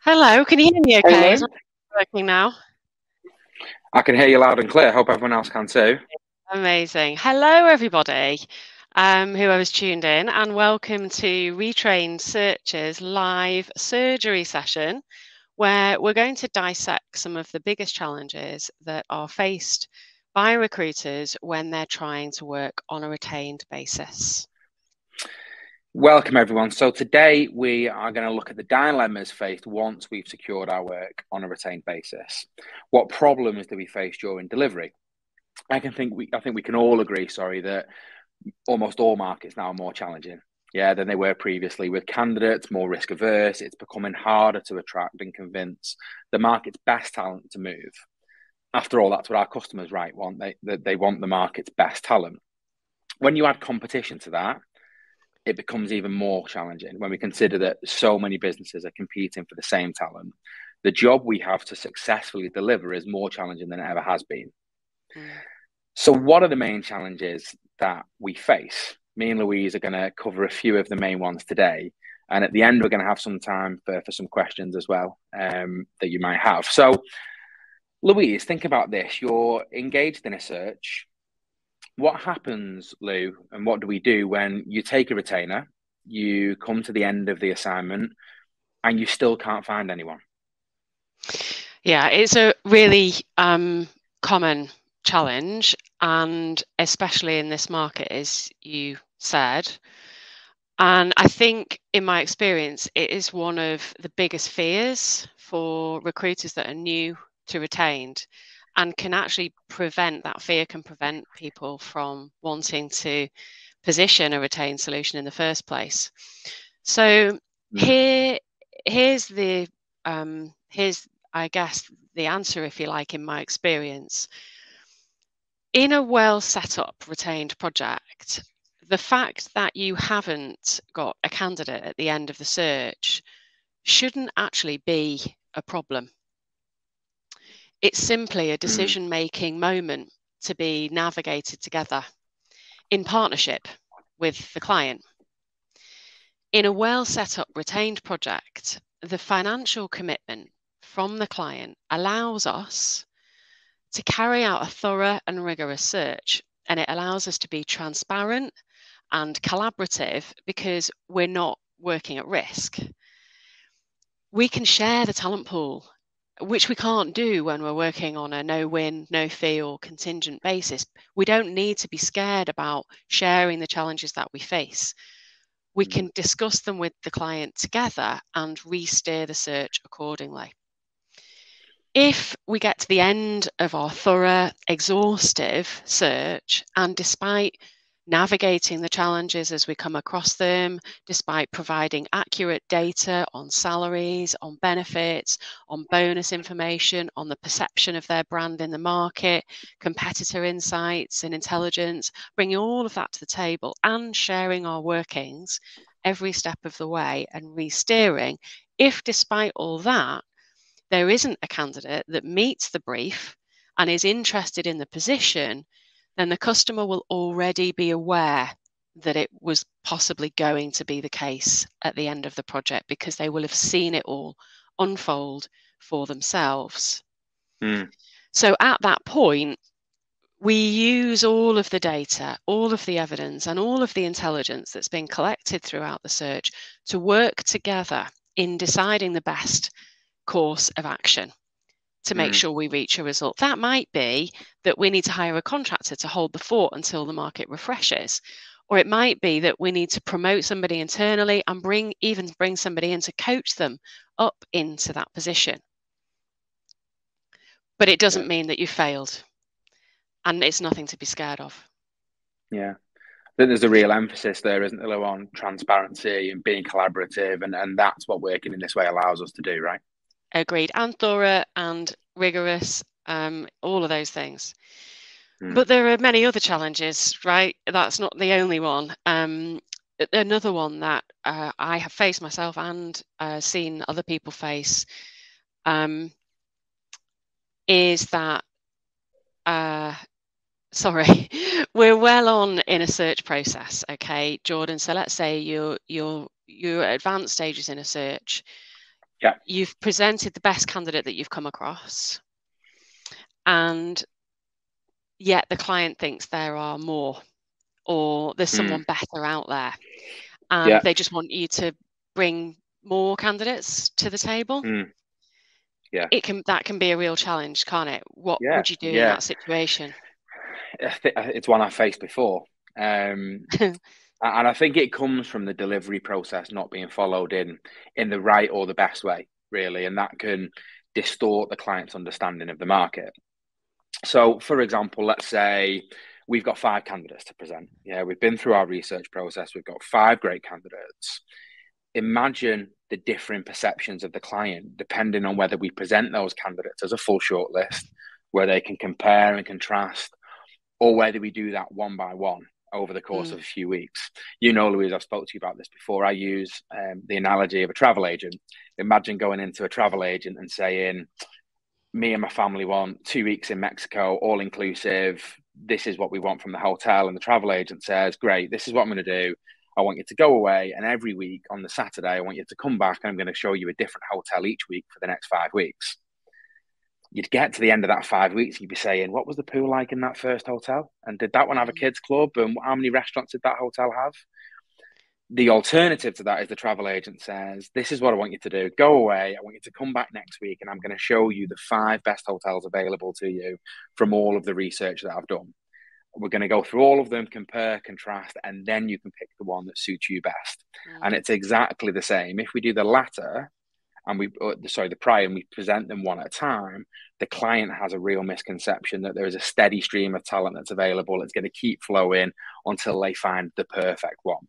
Hello, can you hear me okay? Hello. Is it working now? I can hear you loud and clear. Hope everyone else can too. Amazing. Hello, everybody, whoever's tuned in, and welcome to Retrained Search's live surgery session, where we're going to dissect some of the biggest challenges that are faced by recruiters when they're trying to work on a retained basis. Welcome, everyone. So today we are going to look at the dilemmas faced once we've secured our work on a retained basis. What problems do we face during delivery? I think we can all agree, that almost all markets now are more challenging, than they were previously. With candidates more risk averse, it's becoming harder to attract and convince the market's best talent to move. After all, that's what our customers want. They want the market's best talent. When you add competition to that, it becomes even more challenging when we consider that so many businesses are competing for the same talent. The job we have to successfully deliver is more challenging than it ever has been. So what are the main challenges that we face? Me and Louise are going to cover a few of the main ones today. And at the end, we're going to have some time for some questions as well that you might have. So Louise, think about this. You're engaged in a search. What happens, Lou, and what do we do when you take a retainer, you come to the end of the assignment, and you still can't find anyone? Yeah, it's a really common challenge, and especially in this market, as you said. And I think, in my experience, it is one of the biggest fears for recruiters that are new to retained, and can actually prevent people from wanting to position a retained solution in the first place. So here's I guess the answer, if you like, in my experience. In a well set up retained project, the fact that you haven't got a candidate at the end of the search shouldn't actually be a problem. It's simply a decision-making moment to be navigated together in partnership with the client. In a well set up retained project, the financial commitment from the client allows us to carry out a thorough and rigorous search, and it allows us to be transparent and collaborative because we're not working at risk. We can share the talent pool, which we can't do when we're working on a no-win, no-fee or contingent basis. We don't need to be scared about sharing the challenges that we face. We can discuss them with the client together and re-steer the search accordingly. If we get to the end of our thorough, exhaustive search, and despite navigating the challenges as we come across them, despite providing accurate data on salaries, on benefits, on bonus information, on the perception of their brand in the market, competitor insights and intelligence, bringing all of that to the table and sharing our workings every step of the way and re-steering, if despite all that, there isn't a candidate that meets the brief and is interested in the position, then the customer will already be aware that it was possibly going to be the case at the end of the project because they will have seen it all unfold for themselves. So at that point, we use all of the data, all of the evidence, and all of the intelligence that's been collected throughout the search to work together in deciding the best course of action to make sure we reach a result. That might be that we need to hire a contractor to hold the fort until the market refreshes, or it might be that we need to promote somebody internally and bring somebody in to coach them up into that position. But it doesn't mean that you failed, and it's nothing to be scared of. Yeah. I think there's a real emphasis there, isn't there, on transparency and being collaborative, and that's what working in this way allows us to do, right? Agreed. And thorough and rigorous, all of those things. But there are many other challenges, right? That's not the only one. Another one that I have faced myself and seen other people face is that, we're well on in a search process, okay, Jordan? So let's say you're at advanced stages in a search. Yeah. You've presented the best candidate that you've come across, and yet the client thinks there are more, or there's someone better out there, and they just want you to bring more candidates to the table. Yeah. That can be a real challenge, can't it? What would you do in that situation? It's one I've faced before. And I think it comes from the delivery process not being followed in the right or the best way, really. And that can distort the client's understanding of the market. So, for example, let's say we've got 5 candidates to present. Yeah, we've been through our research process. We've got 5 great candidates. Imagine the different perceptions of the client, depending on whether we present those candidates as a full shortlist, where they can compare and contrast, or whether we do that one by one over the course of a few weeks. You know, Louise, I've spoke to you about this before. I use the analogy of a travel agent. Imagine going into a travel agent and saying, me and my family want 2 weeks in Mexico, all inclusive. This is what we want from the hotel. And the travel agent says, great, this is what I'm going to do. I want you to go away. And every week on the Saturday, I want you to come back and I'm going to show you a different hotel each week for the next 5 weeks. You'd get to the end of that 5 weeks, and you'd be saying, what was the pool like in that first hotel? And did that one have a kids club? And how many restaurants did that hotel have? The alternative to that is the travel agent says, this is what I want you to do. Go away. I want you to come back next week and I'm going to show you the 5 best hotels available to you from all of the research that I've done. We're going to go through all of them, compare, contrast, and then you can pick the one that suits you best. And it's exactly the same. If we do the latter, and the prior, and we present them one at a time, the client has a real misconception that there is a steady stream of talent that's available. It's going to keep flowing until they find the perfect one.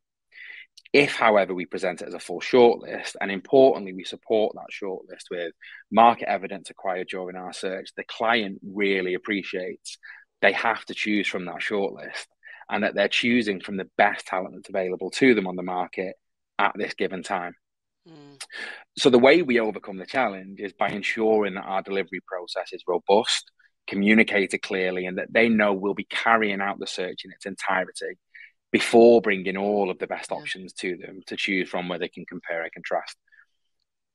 If, however, we present it as a full shortlist, and importantly, we support that shortlist with market evidence acquired during our search, the client really appreciates they have to choose from that shortlist, and that they're choosing from the best talent that's available to them on the market at this given time. So the way we overcome the challenge is by ensuring that our delivery process is robust, communicated clearly, and that they know we'll be carrying out the search in its entirety before bringing all of the best options to them to choose from, where they can compare and contrast.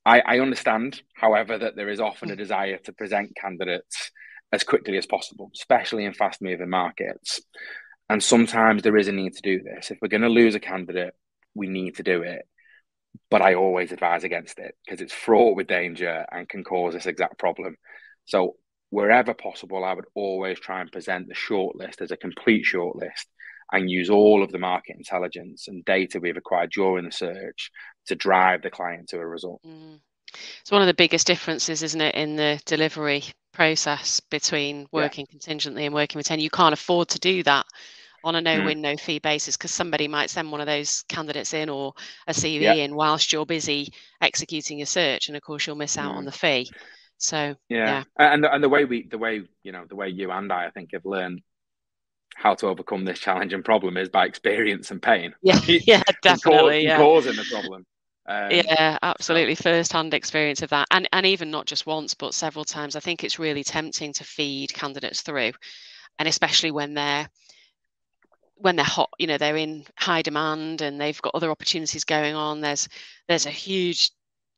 I understand, however, that there is often a desire to present candidates as quickly as possible, especially in fast-moving markets. And sometimes there is a need to do this. If we're going to lose a candidate, we need to do it. But I always advise against it because it's fraught with danger and can cause this exact problem. So wherever possible, I would always try and present the shortlist as a complete shortlist and use all of the market intelligence and data we've acquired during the search to drive the client to a result. It's one of the biggest differences, isn't it, in the delivery process between working contingently and working retained. You can't afford to do that on a no-win, no-fee basis, because somebody might send one of those candidates in or a CV in whilst you're busy executing your search, and of course you'll miss out on the fee. So and the way you and I think have learned how to overcome this challenge and problem is by experience and pain. Yeah, definitely. Causing the problem. Absolutely. First-hand experience of that, and even not just once, but several times. I think it's really tempting to feed candidates through, and especially when they're hot, they're in high demand and they've got other opportunities going on. There's a huge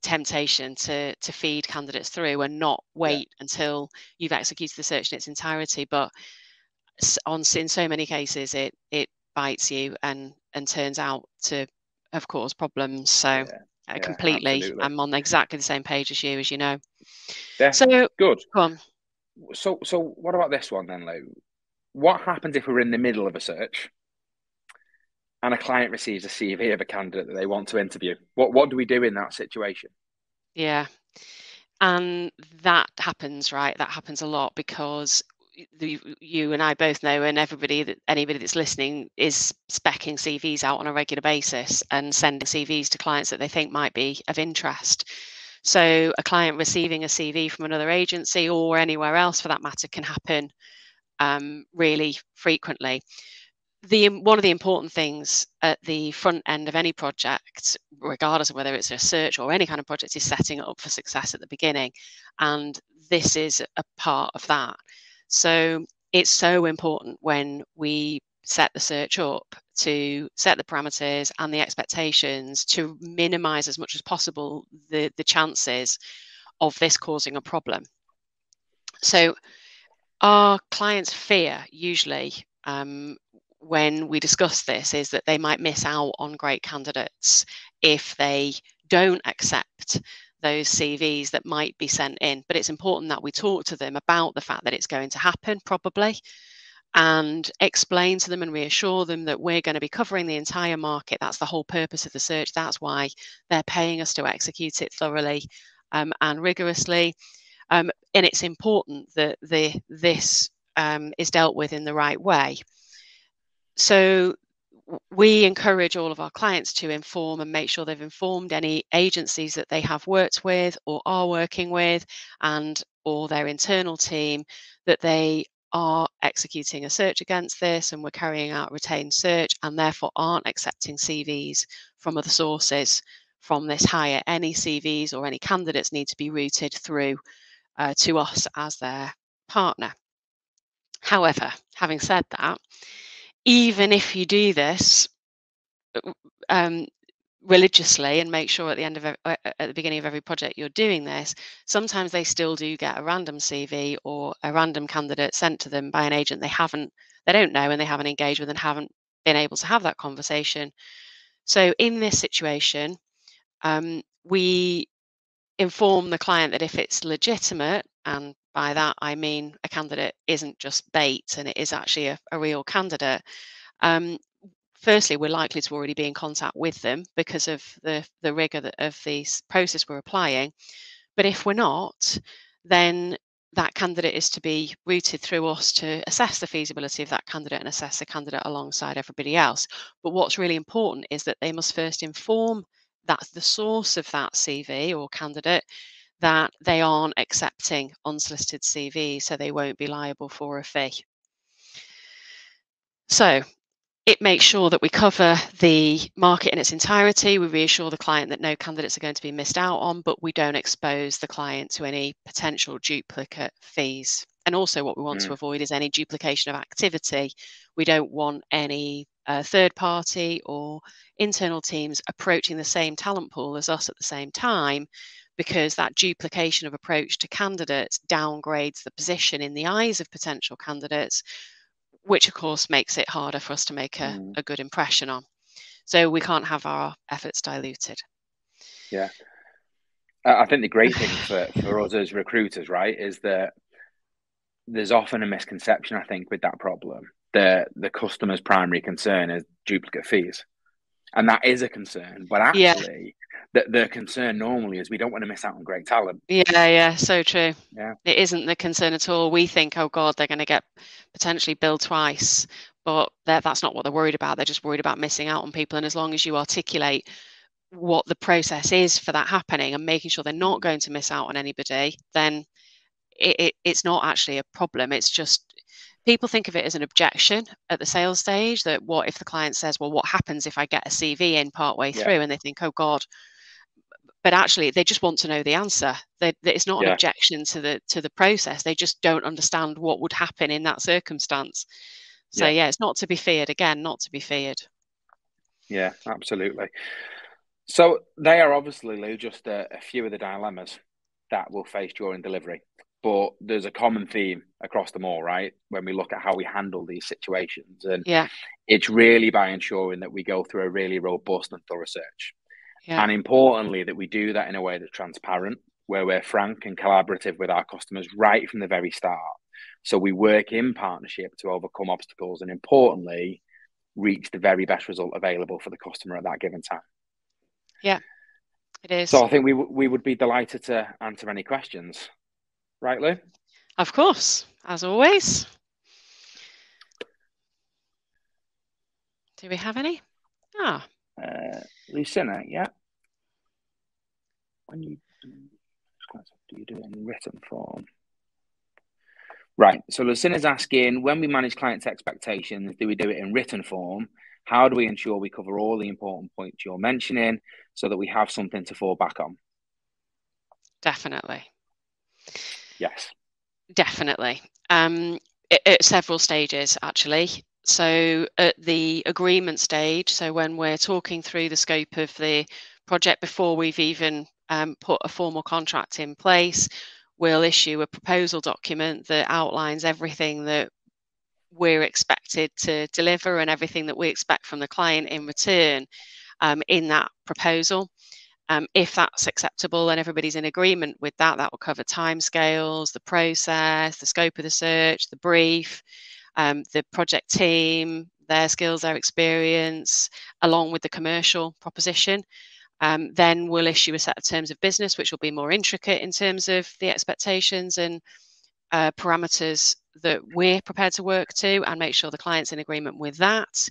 temptation to feed candidates through and not wait until you've executed the search in its entirety. But in so many cases, it bites you and turns out to have caused problems. So completely, absolutely. I'm on exactly the same page as you know. Yeah. So good. Go on. So what about this one then, Lou? What happens if we're in the middle of a search and a client receives a CV of a candidate that they want to interview? What do we do in that situation? Yeah. And that happens, right? That happens a lot because you and I both know, and anybody that's listening is speccing CVs out on a regular basis and sending CVs to clients that they think might be of interest. So a client receiving a CV from another agency or anywhere else for that matter can happen really frequently. One of the important things at the front end of any project, regardless of whether it's a search or any kind of project, is setting it up for success at the beginning. And this is a part of that. So it's so important when we set the search up, to set the parameters and the expectations to minimize as much as possible the chances of this causing a problem. So our clients' fear usually when we discuss this is that they might miss out on great candidates if they don't accept those CVs that might be sent in. But it's important that we talk to them about the fact that it's going to happen probably, and explain to them and reassure them that we're going to be covering the entire market. That's the whole purpose of the search. That's why they're paying us to execute it thoroughly and rigorously. And it's important that this is dealt with in the right way. So we encourage all of our clients to inform and make sure they've informed any agencies that they have worked with or are working with, and or their internal team, that they are executing a search against this and we're carrying out retained search and therefore aren't accepting CVs from other sources from this hire. Any CVs or any candidates need to be routed through to us as their partner. However, having said that, even if you do this religiously and make sure at the end of at the beginning of every project you're doing this, sometimes they still do get a random CV or a random candidate sent to them by an agent they don't know and they haven't engaged with and haven't been able to have that conversation. So in this situation, we inform the client that if it's legitimate, and by that I mean a candidate isn't just bait and it is actually a real candidate, firstly, we're likely to already be in contact with them because of the rigor of the process we're applying. But if we're not, then that candidate is to be routed through us to assess the feasibility of that candidate and assess the candidate alongside everybody else. But what's really important is that they must first inform that's the source of that CV or candidate that they aren't accepting unsolicited CVs, so they won't be liable for a fee. So it makes sure that we cover the market in its entirety. We reassure the client that no candidates are going to be missed out on, but we don't expose the client to any potential duplicate fees. And also what we want to avoid is any duplication of activity. We don't want any third party or internal teams approaching the same talent pool as us at the same time, because that duplication of approach to candidates downgrades the position in the eyes of potential candidates, which of course makes it harder for us to make a good impression on. So we can't have our efforts diluted. Yeah. I think the great thing for us as recruiters, right, is that there's often a misconception, I think, with that problem. The customer's primary concern is duplicate fees. And that is a concern. But actually, the concern normally is we don't want to miss out on great talent. Yeah, so true. Yeah. It isn't the concern at all. We think, oh God, they're going to get potentially billed twice. But that's not what they're worried about. They're just worried about missing out on people. And as long as you articulate what the process is for that happening and making sure they're not going to miss out on anybody, then it's not actually a problem. It's just people think of it as an objection at the sales stage, that what if the client says, well, what happens if I get a CV in partway through? And they think, oh God. But actually, they just want to know the answer. It's not an objection to the process. They just don't understand what would happen in that circumstance. So it's not to be feared. Again, not to be feared. Yeah, absolutely. So they are obviously, Lou, just a few of the dilemmas that we'll face during delivery. But there's a common theme across them all, right? When we look at how we handle these situations. And it's really by ensuring that we go through a really robust and thorough search. And importantly, that we do that in a way that's transparent, where we're frank and collaborative with our customers right from the very start. So we work in partnership to overcome obstacles and, importantly, reach the very best result available for the customer at that given time. Yeah, it is. So I think we would be delighted to answer any questions. Right, Lou? Of course, as always. Do we have any? Lucinda, yeah. When do you do it in written form? Right. So Lucinda's asking, when we manage clients' expectations, do we do it in written form? How do we ensure we cover all the important points you're mentioning so that we have something to fall back on? Definitely. Yes. Definitely. At several stages, actually. So at the agreement stage, so when we're talking through the scope of the project before we've even put a formal contract in place, we'll issue a proposal document that outlines everything that we're expected to deliver and everything that we expect from the client in return in that proposal. If that's acceptable and everybody's in agreement with that, that will cover timescales, the process, the scope of the search, the brief, the project team, their skills, their experience, along with the commercial proposition. Then we'll issue a set of terms of business, which will be more intricate in terms of the expectations and parameters that we're prepared to work to, and make sure the client's in agreement with that.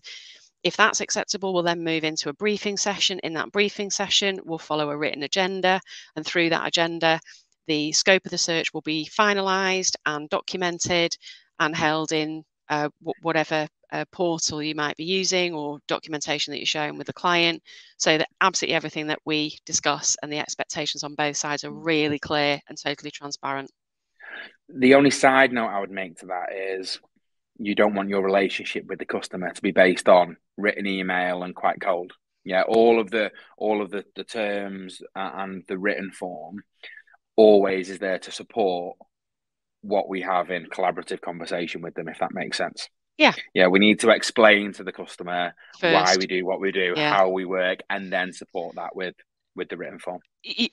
If that's acceptable, we'll then move into a briefing session. In that briefing session, we'll follow a written agenda, and through that agenda, the scope of the search will be finalised and documented and held in whatever portal you might be using or documentation that you're sharing with the client, so that absolutely everything that we discuss and the expectations on both sides are really clear and totally transparent. The only side note I would make to that is you don't want your relationship with the customer to be based on written email and quite cold. Yeah, all of the terms and the written form always is there to support what we have in collaborative conversation with them, if that makes sense. Yeah, we need to explain to the customer first why we do what we do, how we work, and then support that with the written form.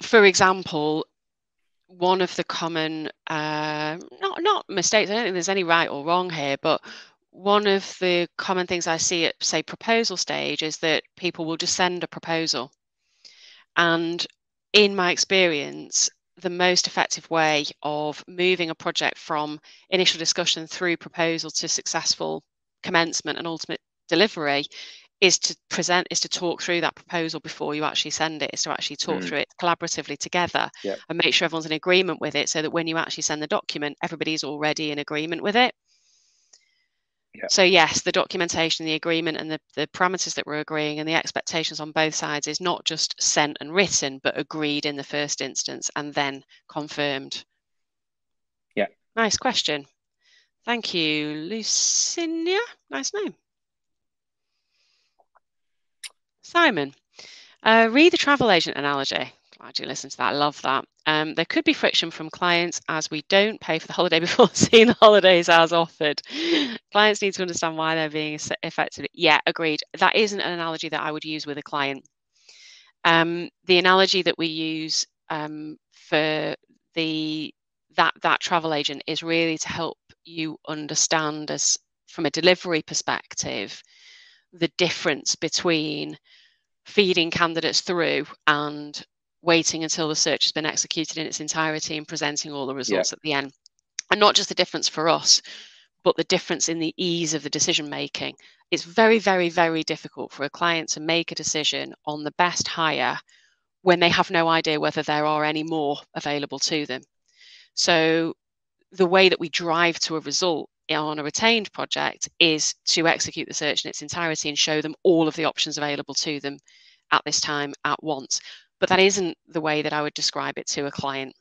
For example, one of the common not mistakes, I don't think there's any right or wrong here, but one of the common things I see at, say, proposal stage is that people will just send a proposal. And in my experience, the most effective way of moving a project from initial discussion through proposal to successful commencement and ultimate delivery is to talk through that proposal before you actually send it, is to actually talk through it collaboratively together and make sure everyone's in agreement with it, so that when you actually send the document, everybody's already in agreement with it. So yes, the documentation, the agreement, and the parameters that we're agreeing and the expectations on both sides is not just sent and written, but agreed in the first instance and then confirmed. Yeah. Nice question. Thank you, Lucinia. Nice name. Simon, read the travel agent analogy. Glad you listened to that. I love that. There could be friction from clients as we don't pay for the holiday before seeing the holidays as offered. Clients need to understand why they're being effective. Yeah, agreed. That isn't an analogy that I would use with a client. The analogy that we use for that travel agent is really to help you understand, as from a delivery perspective, the difference between feeding candidates through and waiting until the search has been executed in its entirety and presenting all the results at the end. And not just the difference for us, but the difference in the ease of the decision making. It's very, very, very difficult for a client to make a decision on the best hire when they have no idea whether there are any more available to them. So the way that we drive to a result on a retained project is to execute the search in its entirety and show them all of the options available to them at this time at once. But that isn't the way that I would describe it to a client.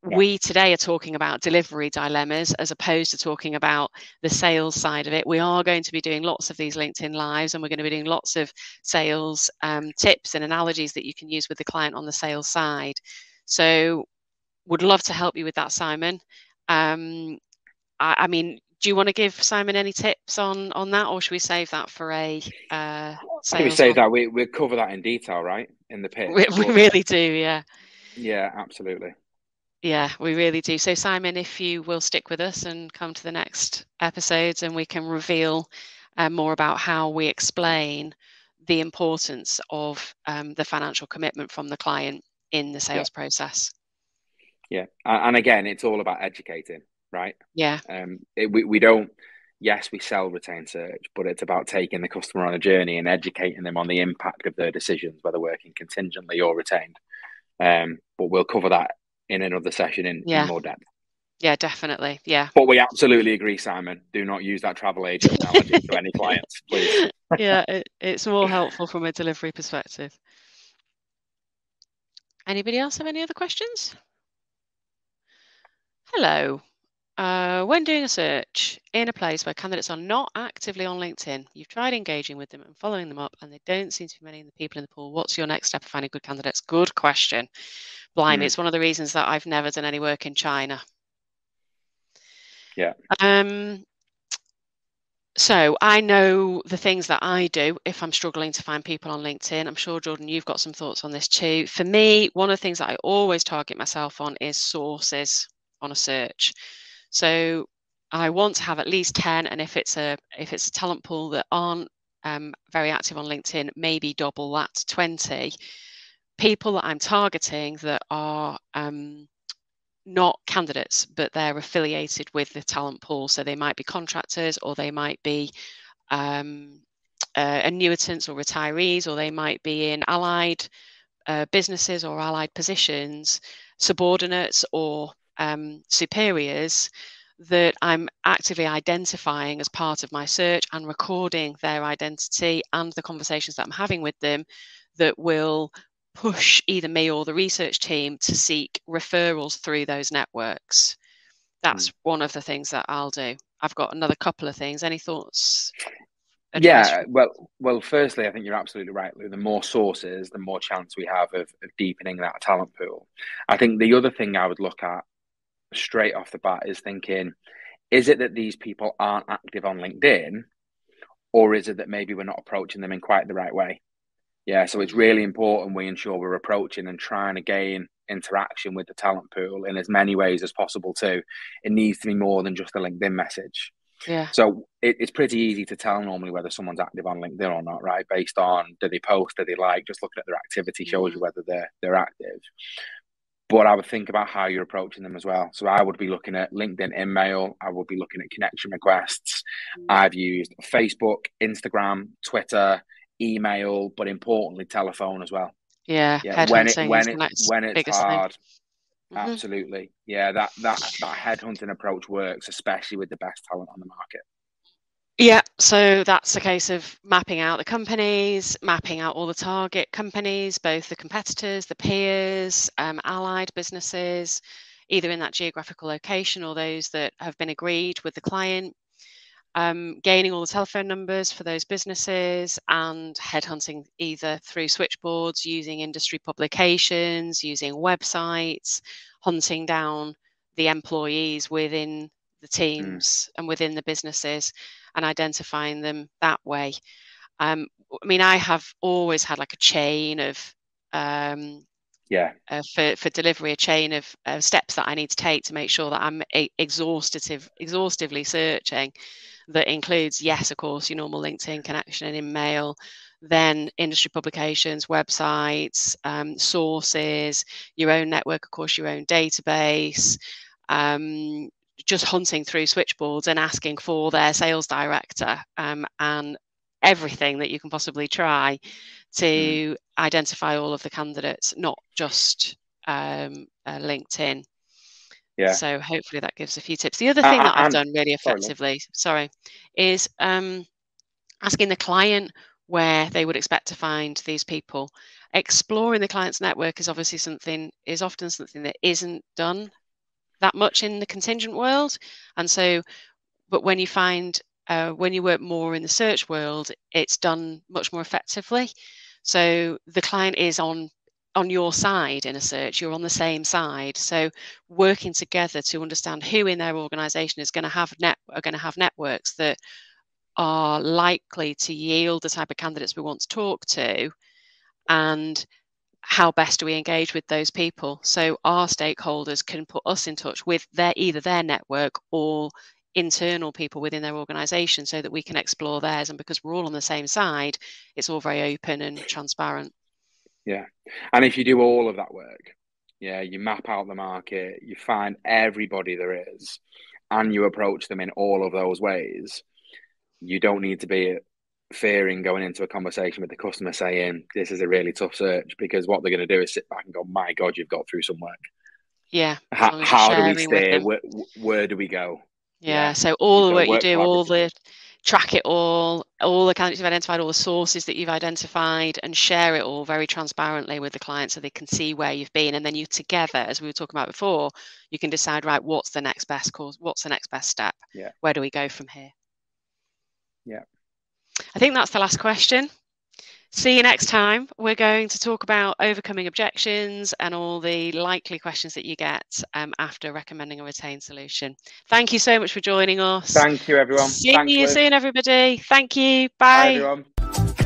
We today are talking about delivery dilemmas as opposed to talking about the sales side of it. We are going to be doing lots of these LinkedIn Lives, and we're going to be doing lots of sales tips and analogies that you can use with the client on the sales side. So would love to help you with that, Simon. I mean, do you want to give Simon any tips on that, or should we save that for a sales? I think we save that. We cover that in detail, right, in the pitch. We really do, yeah. Yeah, absolutely. Yeah, we really do. So Simon, if you will stick with us and come to the next episodes, and we can reveal more about how we explain the importance of the financial commitment from the client in the sales process. Yeah, and again, it's all about educating, right? Yeah. We don't. Yes, we sell Retrained Search, but it's about taking the customer on a journey and educating them on the impact of their decisions, whether working contingently or retained. But we'll cover that in another session in more depth. Yeah, definitely. Yeah. But we absolutely agree, Simon. Do not use that travel agent analogy to any clients, please. Yeah, it's more helpful from a delivery perspective. Anybody else have any other questions? Hello. When doing a search in a place where candidates are not actively on LinkedIn, you've tried engaging with them and following them up, and they don't seem to be many of the people in the pool. What's your next step of finding good candidates? Good question. Blimey, it's one of the reasons that I've never done any work in China. Yeah. So I know the things that I do if I'm struggling to find people on LinkedIn. I'm sure, Jordan, you've got some thoughts on this too. For me, one of the things that I always target myself on is sources on a search. So I want to have at least 10, and if it's a talent pool that aren't very active on LinkedIn, maybe double that to 20 people that I'm targeting that are not candidates, but they're affiliated with the talent pool. So they might be contractors, or they might be annuitants or retirees, or they might be in allied businesses or allied positions, subordinates or superiors, that I'm actively identifying as part of my search and recording their identity and the conversations that I'm having with them that will push either me or the research team to seek referrals through those networks. That's one of the things that I'll do. I've got another couple of things. Any thoughts? Advice? Yeah, well, firstly, I think you're absolutely right, Lou. The more sources, the more chance we have of deepening that talent pool. I think the other thing I would look at straight off the bat is thinking, is it that these people aren't active on LinkedIn, or is it that maybe we're not approaching them in quite the right way? Yeah, so it's really important we ensure we're approaching and trying to gain interaction with the talent pool in as many ways as possible too. It needs to be more than just a LinkedIn message. Yeah. So it's pretty easy to tell normally whether someone's active on LinkedIn or not, right? Based on, do they post, do they like, just looking at their activity shows you whether they're active. But I would think about how you're approaching them as well. So I would be looking at LinkedIn InMail. I would be looking at connection requests. I've used Facebook, Instagram, Twitter, email, but importantly, telephone as well. Yeah, headhunting is the next biggest hard, thing. absolutely. Yeah, that headhunting approach works, especially with the best talent on the market. Yeah, so that's a case of mapping out the companies, mapping out all the target companies, both the competitors, the peers, allied businesses, either in that geographical location or those that have been agreed with the client, gaining all the telephone numbers for those businesses, and headhunting either through switchboards, using industry publications, using websites, hunting down the employees within the teams and within the businesses, and identifying them that way. I mean, I have always had like a chain of for delivery, a chain of steps that I need to take to make sure that I'm exhaustively searching. That includes, yes, of course, your normal LinkedIn connection and InMail, then industry publications, websites, sources, your own network, of course, your own database, just hunting through switchboards and asking for their sales director, and everything that you can possibly try to identify all of the candidates, not just LinkedIn. Yeah. So hopefully that gives a few tips. The other thing that I've done really effectively, is asking the client where they would expect to find these people. Exploring the client's network is often something that isn't done that much in the contingent world. And so, but when you work more in the search world, it's done much more effectively. So the client is on your side in a search, you're on the same side. So working together to understand who in their organization is going to have networks that are likely to yield the type of candidates we want to talk to, and how best do we engage with those people so our stakeholders can put us in touch with either their network or internal people within their organization, so that we can explore theirs. And because we're all on the same side, it's all very open and transparent. Yeah. And if you do all of that work, you map out the market, you find everybody there is, and you approach them in all of those ways, you don't need to be fearing going into a conversation with the customer saying, this is a really tough search, because what they're going to do is sit back and go, my God, you've got through some work. Yeah. How do we steer? Where do we go? Yeah. So all the work you do, track it all the candidates you've identified, all the sources that you've identified, and share it all very transparently with the client so they can see where you've been. And then you together, as we were talking about before, you can decide, right, what's the next best course? What's the next best step? Yeah. Where do we go from here? Yeah. I think that's the last question. See you next time. We're going to talk about overcoming objections and all the likely questions that you get after recommending a retained solution. Thank you so much for joining us. Thank you, everyone. See Thanks, you Liz. soon, everybody. Thank you. Bye, Bye. everyone.